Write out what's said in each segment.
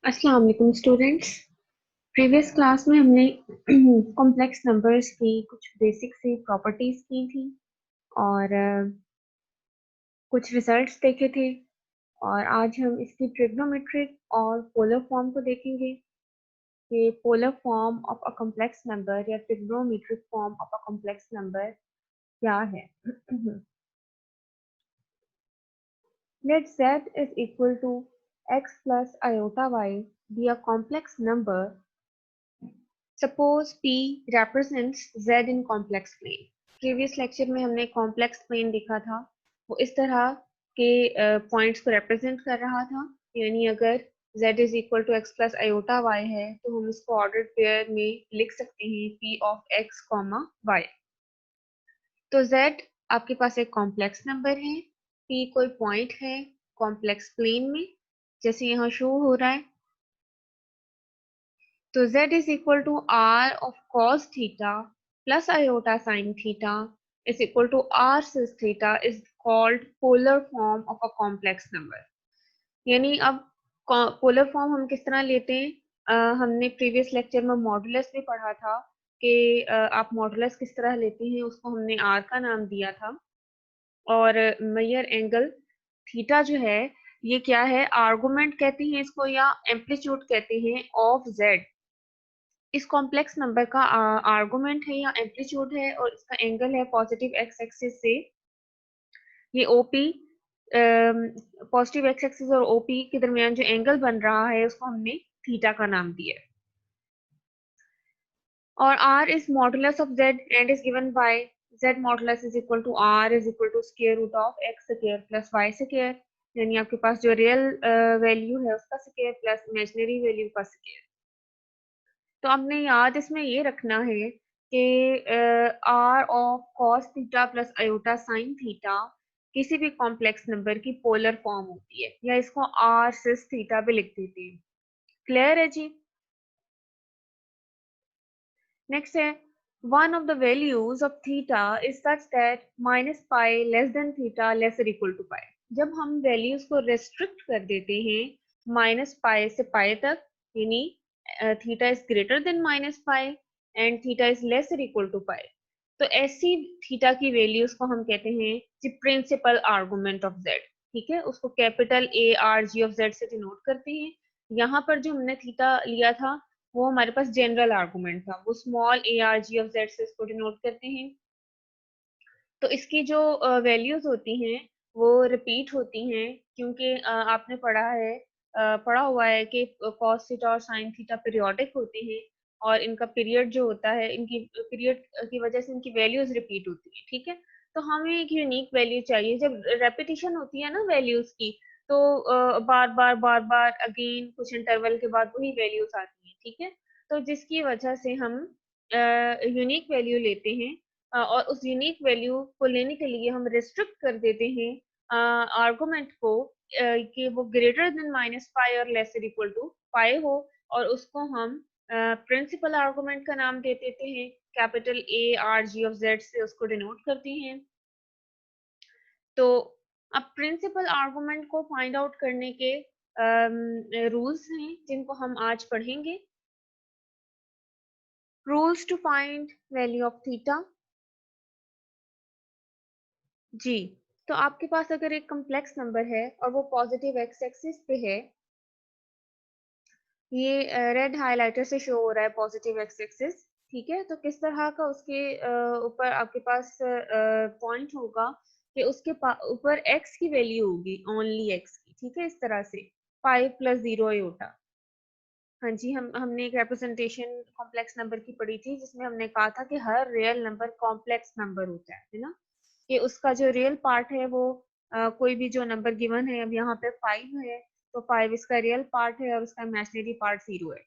अस्सलाम वालेकुम students. Previous class में हमने कॉम्प्लेक्स नंबर्स की कुछ बेसिक सी प्रॉपर्टीज की थी और कुछ रिजल्ट्स देखे थे। और आज हम इसकी ट्रिग्नोमेट्रिक और पोलर फॉर्म को देखेंगे कि polar form of a complex number या trigonometric form of a complex number क्या है। Let z is equal to x plus iota y be a complex number. Suppose P represents Z in complex plane. Previous lecture में हमने complex plane देखा था, वो इस तरह के पॉइंट्स को रिप्रेजेंट कर रहा था। यानी अगर z is equal to x plus iota y है तो हम इसको ऑर्डर्ड पेयर में लिख सकते हैं p of x comma y। तो z आपके पास एक कॉम्प्लेक्स नंबर है, p कोई पॉइंट है कॉम्प्लेक्स प्लेन में जैसे यहाँ शो हो रहा है। तो z is equal to r of cos theta plus iota sin theta is equal to r cis theta is called polar form of a complex number। यानी अब पोलर फॉर्म हम किस तरह लेते हैं, हमने प्रीवियस लेक्चर में मॉडुलस भी पढ़ा था कि आप मॉडुलस किस तरह लेते हैं, उसको हमने r का नाम दिया था। और मेजर एंगल थीटा जो है ये क्या है, आर्गुमेंट कहते हैं इसको या एम्पलीट्यूड कहते हैं ऑफ z। इस कॉम्प्लेक्स नंबर का आर्गुमेंट है या एम्पलीट्यूड है और इसका एंगल है पॉजिटिव एक्स एक्सिस से। ये ओपी पॉजिटिव एक्स एक्सिस और ओपी के दरमियान जो एंगल बन रहा है उसको हमने थीटा का नाम दिया है। और r is modulus of z and is given by z modulus is equal to r is equal to square root of x square plus y square। यानी आपके पास जो रियल वैल्यू है उसका स्क्वायर प्लस इमेजिनरी वैल्यू का square. तो आपने याद इसमें ये रखना है कि r of cos theta plus iota sine theta किसी भी कॉम्प्लेक्स नंबर की पोलर फॉर्म होती है, या इसको आर सिस थीटा भी लिख देते हैं। क्लियर है जी। नेक्स्ट है one of the values of theta is such that minus pi less than theta lesser equal to pi. जब हम वैल्यूज को रेस्ट्रिक्ट कर देते हैं माइनस पाई से पाई तक, यानी theta is greater than minus pi and theta is lesser equal to pi, तो ऐसी थीटा की वैल्यूज को हम कहते हैं जी प्रिंसिपल आर्गुमेंट ऑफ जेड। ठीक है, उसको capital A R G of Z से डिनोट करते हैं। यहाँ पर जो हमने थीटा लिया था वो हमारे पास जनरल आर्गुमेंट था, वो small A R G of Z से इसको डिनोट करते हैं। तो इसकी जो वैल्यूज होती हैं वो रिपीट होती हैं क्योंकि आपने पढ़ा हुआ है कि कॉस थीटा और साइन थीटा पीरियोडिक होते हैं और इनका पीरियड जो होता है, इनकी पीरियड की वजह से इनकी वैल्यूज रिपीट होती है। ठीक है, तो हमें एक यूनिक वैल्यू चाहिए। जब रेपिटेशन होती है ना वैल्यूज की, तो बार बार अगेन कुछ इंटरवल के बाद वही वैल्यूज आती हैं। ठीक है, तो जिसकी वजह से हम यूनिक वैल्यू लेते हैं और उस यूनिक वैल्यू को लेने के लिए हम रिस्ट्रिक्ट कर देते हैं आर्गुमेंट को कि वो ग्रेटर देन माइनस पाई और लेसर इक्वल टू पाई हो, और उसको हम प्रिंसिपल आर्गुमेंट का नाम दे देते हैं, capital A R G of Z से उसको डिनोट करते हैं। तो अब प्रिंसिपल आर्गुमेंट को फाइंड आउट करने के रूल्स हैं जिनको हम आज पढ़ेंगे। Rules to find value of theta. जी, तो आपके पास अगर एक कॉम्प्लेक्स नंबर है और वो पॉजिटिव एक्स एक्सिस पे है, ये रेड हाइलाइटर से शो हो रहा है पॉजिटिव एक्स एक्सिस। ठीक है, तो किस तरह का उसके ऊपर आपके पास पॉइंट होगा कि उसके ऊपर एक्स की वैल्यू होगी, ओनली एक्स की। ठीक है, इस तरह से 5 + 0 आयोटा। हाँ जी, हमने एक रिप्रेजेंटेशन कॉम्प्लेक्स नंबर की पढ़ी थी जिसमें हमने कहा था कि हर रियल नंबर कॉम्प्लेक्स नंबर होता है ना, कि उसका जो रियल पार्ट है वो कोई भी जो नंबर गिवन है, अब यहाँ पे 5 है तो 5 इसका रियल पार्ट है और उसका इमेजिनरी पार्ट 0 है।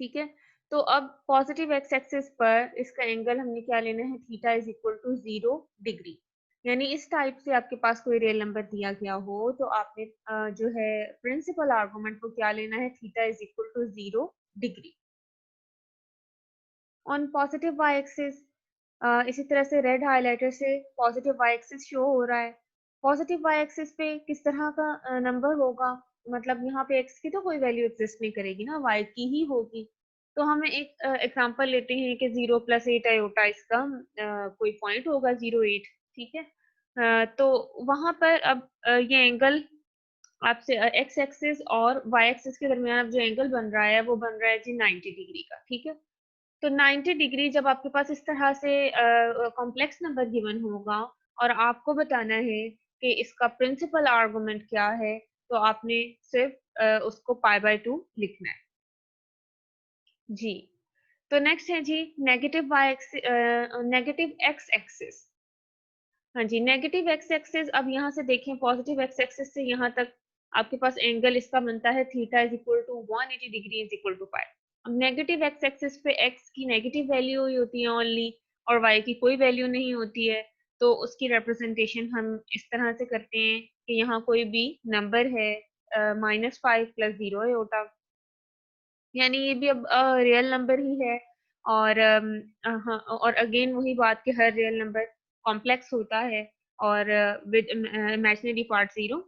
ठीक है, तो अब पॉजिटिव एक्स एक्सिस पर इसका एंगल हमने क्या लेना है, theta is equal to 0 degree. यानी इस टाइप से आपके पास कोई रियल नंबर दिया गया हो तो आपने जो है प्रिंसिपल आर्गुमेंट को क्या लेना है, theta is equal to 0 degree. On positive y axis इसी तरह से रेड हाइलाइटर से पॉजिटिव वाई एक्सिस शो हो रहा है। पॉजिटिव वाई एक्सिस पे किस तरह का नंबर होगा, मतलब यहाँ पे x की तो कोई वैल्यू एग्जिस्ट नहीं करेगी ना, y की ही होगी। तो हमें एक एग्जांपल लेते हैं कि 0 + 8 आयोटा इसका कोई पॉइंट होगा 0, 8, ठीक है। तो वहां पर अब ये एंगल आपसे एक्स एक्सिस और वाई एक्सिस के दरमियान अब जो एंगल बन रहा है वो बन रहा है जी 90 डिग्री का, ठीक है। तो 90 डिग्री जब आपके पास इस तरह से कॉम्प्लेक्स नंबर गिवन होगा और आपको बताना है कि इसका प्रिंसिपल आर्गुमेंट क्या है, तो आपने सिर्फ उसको π/2 लिखना है जी। तो नेक्स्ट है जी नेगेटिव एक्स एक्सिस। हाँ जी, नेगेटिव एक्स एक्सिस, अब यहाँ से देखें पॉजिटिव एक्स एक्सिस से यहाँ तक आपके पास एंगल इसका बनता है theta is equal to 180 degree is equal to pi. अब नेगेटिव एक्स एक्सिस पे एक्स की नेगेटिव वैल्यू ही होती है ओनली, और वाई की कोई वैल्यू नहीं होती है। तो उसकी रिप्रेजेंटेशन हम इस तरह से करते हैं कि यहाँ कोई भी नंबर है -5 + 0 आयोटा, यानी ये भी अब रियल नंबर ही है। और हाँ, और अगेन वही बात कि हर रियल नंबर कॉम्प्लेक्स होता है और विद इमेजिनरी पार्ट 0।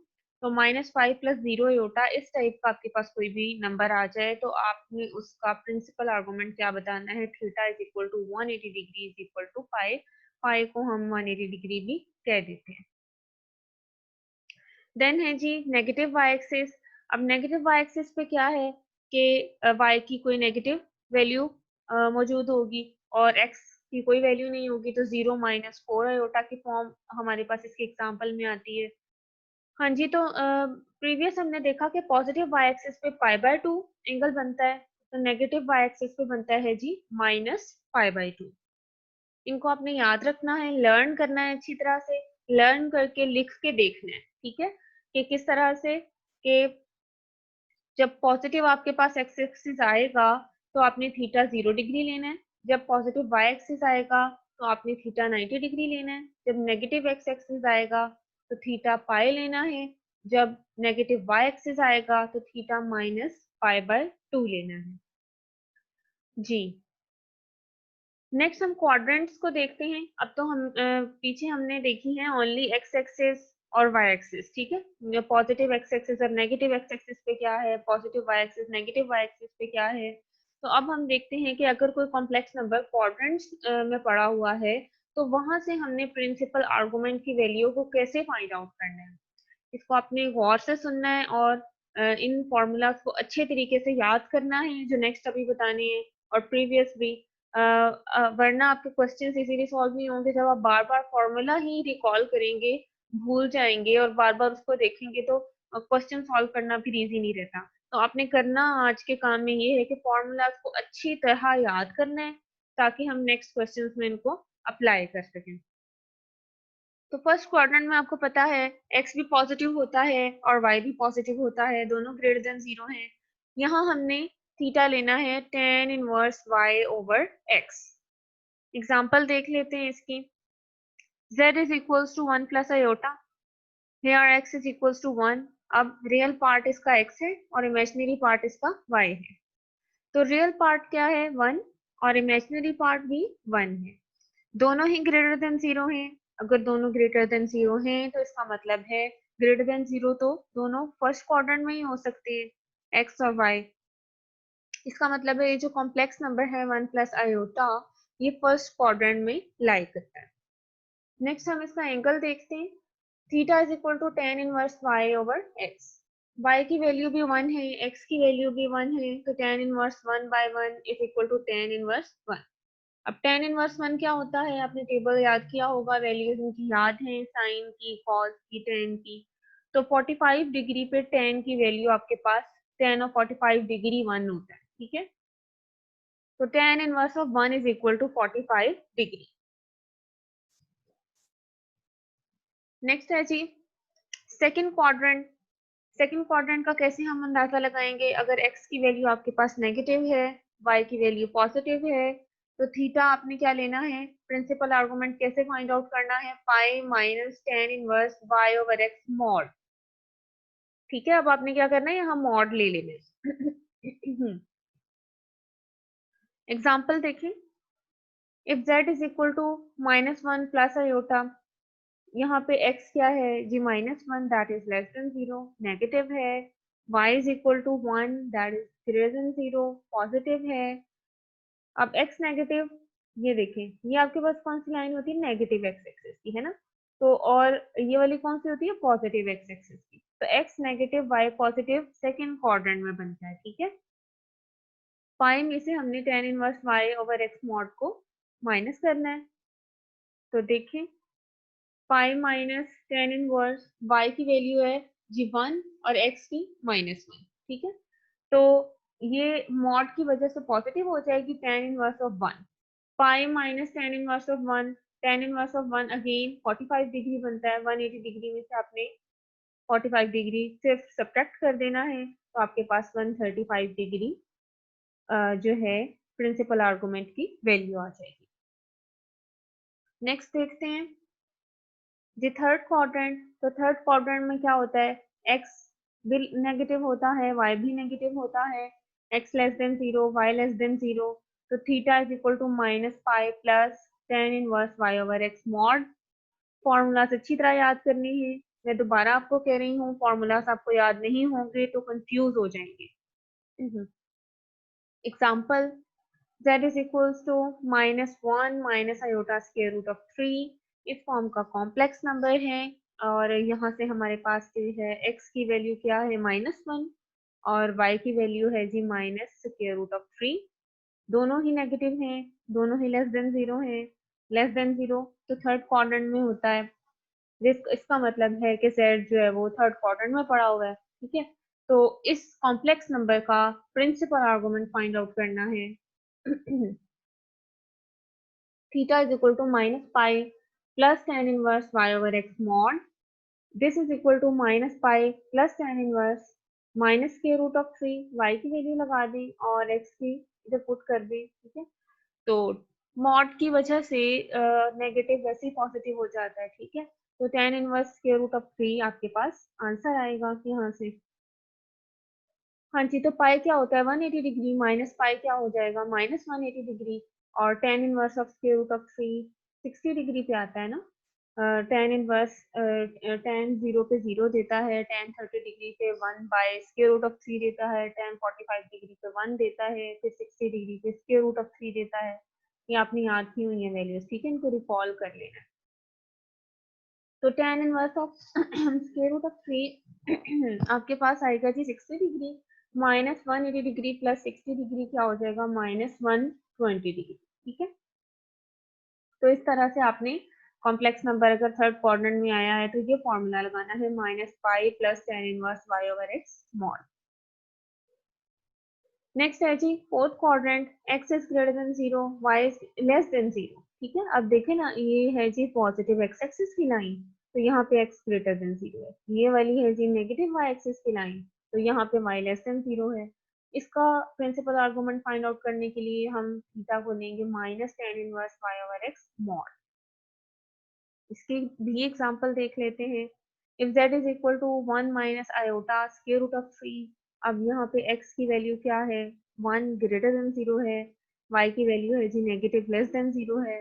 तो -5 + 0 आयोटा इस टाइप का आपके पास कोई भी नंबर आ जाए तो आपने उसका प्रिंसिपल आर्गुमेंट क्या बताना है, theta is equal to 180 degree is equal to pi. Pi को हम 180 डिग्री भी कह देते हैं। देन है जी नेगेटिव वाई एक्सिस। अब नेगेटिव वाई एक्सिस पे क्या है कि वाई की कोई नेगेटिव वैल्यू मौजूद होगी और एक्स की कोई वैल्यू नहीं होगी, तो 0 - 4 आयोटा की फॉर्म हमारे पास इसके एग्जांपल में आती है। हाँ जी, तो प्रीवियस हमने देखा कि पॉजिटिव वाई एक्सिस पे π/2 एंगल बनता है, तो नेगेटिव वाई एक्सिस पे बनता है जी -π/2। इनको आपने याद रखना है, लर्न करना है अच्छी तरह से, लर्न करके लिख के देखना है, ठीक है, कि किस तरह से कि जब पॉजिटिव आपके पास एक्स एक्सिस आएगा तो आपने थीटा 0 डिग्री लेना है, जब पॉजिटिव वाई एक्सिस आएगा तो आपने थीटा 90 डिग्री लेना है, जब नेगेटिव एक्स एक्सिस आएगा तो थीटा पाई लेना है, जब नेगेटिव वाई एक्सिस आएगा तो थीटा -π/2 लेना है जी। नेक्स्ट हम क्वाड्रेंट्स को देखते हैं। अब तो हम पीछे हमने देखी है ओनली एक्स एक्सिस और वाई एक्सिस, ठीक है, पॉजिटिव एक्स एक्सिस और नेगेटिव एक्स एक्सिस पे क्या है, positive y axis negative y axis पे क्या है। तो अब हम देखते हैं कि अगर कोई कॉम्प्लेक्स नंबर क्वाड्रेंट्स में पड़ा हुआ है तो वहां से हमने प्रिंसिपल आर्गुमेंट की वैल्यू को कैसे फाइंड आउट करना है। इसको आपने गौर से सुनना है और इन फॉर्मूलाज को अच्छे तरीके से याद करना है जो नेक्स्ट अभी बताने हैं और प्रीवियस भी। वरना आपके क्वेश्चन इजीली सॉल्व नहीं होंगे। जब आप बार बार फॉर्मूला ही रिकॉल करेंगे, भूल जाएंगे और बार बार उसको देखेंगे तो क्वेश्चन सॉल्व करना फिर इजी नहीं रहता। तो आपने करना आज के काम में ये है कि फॉर्मूलाज को अच्छी तरह याद करना है ताकि हम नेक्स्ट क्वेश्चन में इनको अप्लाई कर सकें। तो फर्स्ट क्वाड्रेंट में आपको पता है x भी पॉजिटिव होता है और y भी पॉजिटिव होता है, दोनों ग्रेटर देन 0 हैं। यहाँ हमने थीटा लेना है tan इनवर्स y/x। एग्जांपल देख लेते हैं इसकी। z is equals to 1 + iota, here x is equals to 1। अब रियल पार्ट इसका x है और इमेजिनरी पार्ट इसका y है। तो रियल पार्ट क्या है 1 और इमेजिनरी पार्ट भी 1 है। दोनों ही ग्रेटर देन 0 हैं। अगर दोनों ग्रेटर देन 0 हैं तो इसका मतलब है ग्रेटर देन 0 तो दोनों फर्स्ट क्वाड्रेंट में ही हो सकते हैं, एक्स और वाई। इसका मतलब है ये जो कॉम्प्लेक्स नंबर है 1 + आयोटा, ये फर्स्ट क्वाड्रेंट में लाई करता है। नेक्स्ट हम इसका एंगल देखते हैं। Theta is equal to tan inverse y/x। y की वैल्यू भी 1 है, x की वैल्यू भी 1 है, तो tan inverse 1/1 is equal to tan inverse 1। अब tan इनवर्स 1 क्या होता है, आपने टेबल याद किया होगा, वैल्यूज इनकी याद हैं, साइन की, कॉस की, tan की। तो 45 डिग्री पे tan की वैल्यू आपके पास tan और 45 डिग्री 1 होता है, ठीक है। तो tan inverse of 1 is equal to 45 degree. Next है जी सेकंड क्वाड्रेंट। सेकंड क्वाड्रेंट का कैसे हम अंदाजा लगाएंगे, अगर x की वैल्यू आपके पास नेगेटिव है, y की वैल्यू पॉजिटिव है, तो थीटा आपने क्या लेना है, प्रिंसिपल आर्गुमेंट कैसे फाइंड आउट करना है, pi minus tan inverse y/x mod. ठीक है, अब आपने क्या करना है, यहाँ मॉड ले लेना है। एग्जाम्पल देखें। If z is equal to -1 + iota, यहाँ पे x क्या है जी -1, that is less than 0, negative है। y is equal to 1 that is greater than 0 positive है। अब x नेगेटिव, ये देखें ये आपके पास कौन सी लाइन होती है, नेगेटिव x एक्सिस की है ना, तो और ये वाली कौन सी होती है, पॉजिटिव x एक्सिस की। तो x negative y positive second quadrant में बनता है, ठीक है। पाई में से हमने tan inverse y over x mod को माइनस करना है। तो देखें pi minus tan inverse y की वैल्यू है जी 1 और x की -1, ठीक है। तो ये मॉड की वजह से पॉजिटिव हो जाएगी tan inverse of 1। Pi minus tan inverse of 1, tan inverse of 1 again 45 degree बनता है। 180 डिग्री में से आपने 45 डिग्री सिर्फ सब्ट्रैक्ट कर देना है, तो आपके पास 135 डिग्री जो है प्रिंसिपल आर्गुमेंट की वैल्यू आ जाएगी। नेक्स्ट देखते हैं जी थर्ड क्वाड्रेंट। तो थर्ड क्वाड्रेंट में क्या होता है, x भी नेगेटिव होता है, y भी नेगेटिव होता है, x less than 0, y less than 0। तो theta is equal to minus pi plus tan inverse y over x mod. Formulas अच्छी तरह याद करने हैं। मैं दोबारा आपको कह रही हूँ, फॉर्मूलाज आपको याद नहीं होंगे तो कंफ्यूज हो जाएंगे। Example z is equals to -1 minus iota square root of 3 इस फॉर्म का कॉम्प्लेक्स नंबर है। और यहाँ से हमारे पास जो है x की वैल्यू क्या है, -1 और y की वैल्यू है जी माइनस स्क्वायर रूट ऑफ 3। दोनों ही नेगेटिव हैं, दोनों ही लेस देन 0 है। लेस देन 0 तो थर्ड क्वाड्रेंट में होता है, इसका मतलब है कि z जो है वो थर्ड क्वाड्रेंट में पड़ा हुआ है, ठीक है। तो इस कॉम्प्लेक्स नंबर का प्रिंसिपल आर्गुमेंट फाइंड आउट करना है। Theta is equal to minus pi plus tan inverse y over x mod. This is equal to minus pi plus tan inverse minus के रूट ऑफ 3, y की value लगा दी और x की इधर put कर दी, ठीक है। तो मॉड की वजह से नेगेटिव वैसे ही पॉजिटिव हो जाता है, ठीक है। तो tan इनवर्स के रूट ऑफ 3 आपके पास आंसर आएगा यहाँ से। हाँ जी, तो पाई क्या होता है 180 डिग्री, माइनस पाई क्या हो जाएगा -180 डिग्री। और tan inverse of square root of 3 60 degree पे आता है ना। tan इनवर्स tan 0 पे 0 देता है, tan 30 डिग्री पे 1 बाय स्क्वायर रूट ऑफ 3 देता है, tan 45 डिग्री पे 1 देता है, फिर 60 डिग्री पे स्क्वायर रूट ऑफ 3 देता है। ये आपने याद की हुई है वैल्यूज, ठीक है, इनको रिकॉल कर लेना है। तो tan inverse of square root of 3 आपके पास आएगा जी 60 डिग्री, -180 डिग्री प्लस 60 डिग्री क्या हो जाएगा -120 डिग्री, ठीक है। तो इस तरह से आपने कॉम्प्लेक्स नंबर अगर थर्ड क्वाड्रेंट में आया है तो ये फॉर्मूला लगाना है -पाई plus tan inverse y over x mod. Next है जी fourth quadrant, x is greater than 0, y is less than 0, ठीक है। अब देखें ना, ये है जी पॉजिटिव x एक्सिस की लाइन, तो यहाँ पे x ग्रेटर देन 0 है। ये वाली है जी नेगेटिव y एक्सिस की लाइन, तो यहाँ पे y लेस देन 0 है। इसका प्रिंसिपल आर्गुमेंट फाइंड आउट करने के लिए हम थीटा को लेंगे minus tan inverse y over x mod. इसकी भी एग्जांपल देख लेते हैं। If z is equal to 1 minus iota square root of 3। अब यहाँ पे x की वैल्यू क्या है, 1 ग्रेटर देन 0 है, y की वैल्यू है जी नेगेटिव लेस देन 0 है।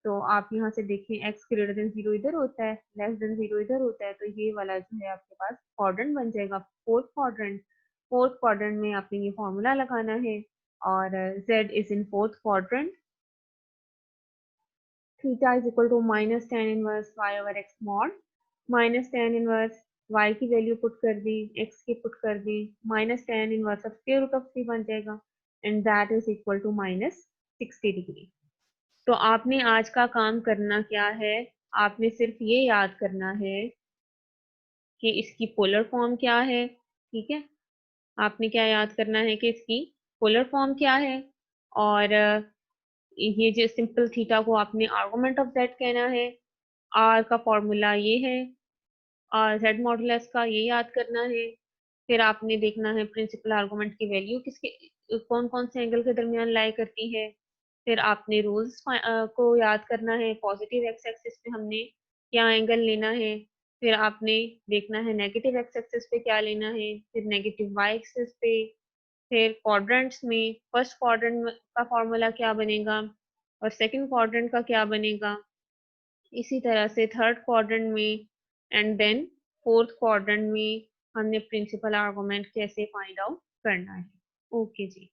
तो आप यहाँ से देखें x ग्रेटर देन 0 इधर होता है, लेस देन 0 इधर होता है, तो ये वाला जो है आपके पास क्वाड्रेंट बन जाएगा फोर्थ क्वाड्रेंट। फोर्थ क्वाड्रेंट में आपने ये फॉर्मूला लगाना है और z is in fourth quadrant. Theta is equal to minus tan inverse y over x mod. Minus tan inverse y की वैल्यू पुट कर दी, x की पुट कर दी, minus tan inverse of square root of 3 बन जाएगा and that is equal to -60 degree. तो आपने आज का काम करना क्या है, आपने सिर्फ ये याद करना है कि इसकी पोलर फॉर्म क्या है, ठीक है। आपने क्या याद करना है कि इसकी पोलर फॉर्म क्या है, और ये जो सिंपल थीटा को आपने आर्गुमेंट ऑफ जेड कहना है। आर का फॉर्मूला ये है और जेड मॉडुलस का ये याद करना है। फिर आपने देखना है प्रिंसिपल आर्गुमेंट की वैल्यू किसके कौन कौन से एंगल के दरमियान लाई करती है। फिर आपने रूल्स को याद करना है, पॉजिटिव एक्स एक्सिस पे हमने क्या एंगल लेना है। फिर आपने देखना है नेगेटिव एक्स एक्सिस पे क्या लेना है, फिर नेगेटिव वाई एक्सिस पे। फिर क्वाड्रेंट्स में फर्स्ट क्वाड्रेंट का फॉर्मूला क्या बनेगा और सेकंड क्वाड्रेंट का क्या बनेगा, इसी तरह से थर्ड क्वाड्रेंट में एंड देन फोर्थ क्वाड्रेंट में हमने प्रिंसिपल आर्गुमेंट कैसे फाइंड आउट करना है। ओके जी।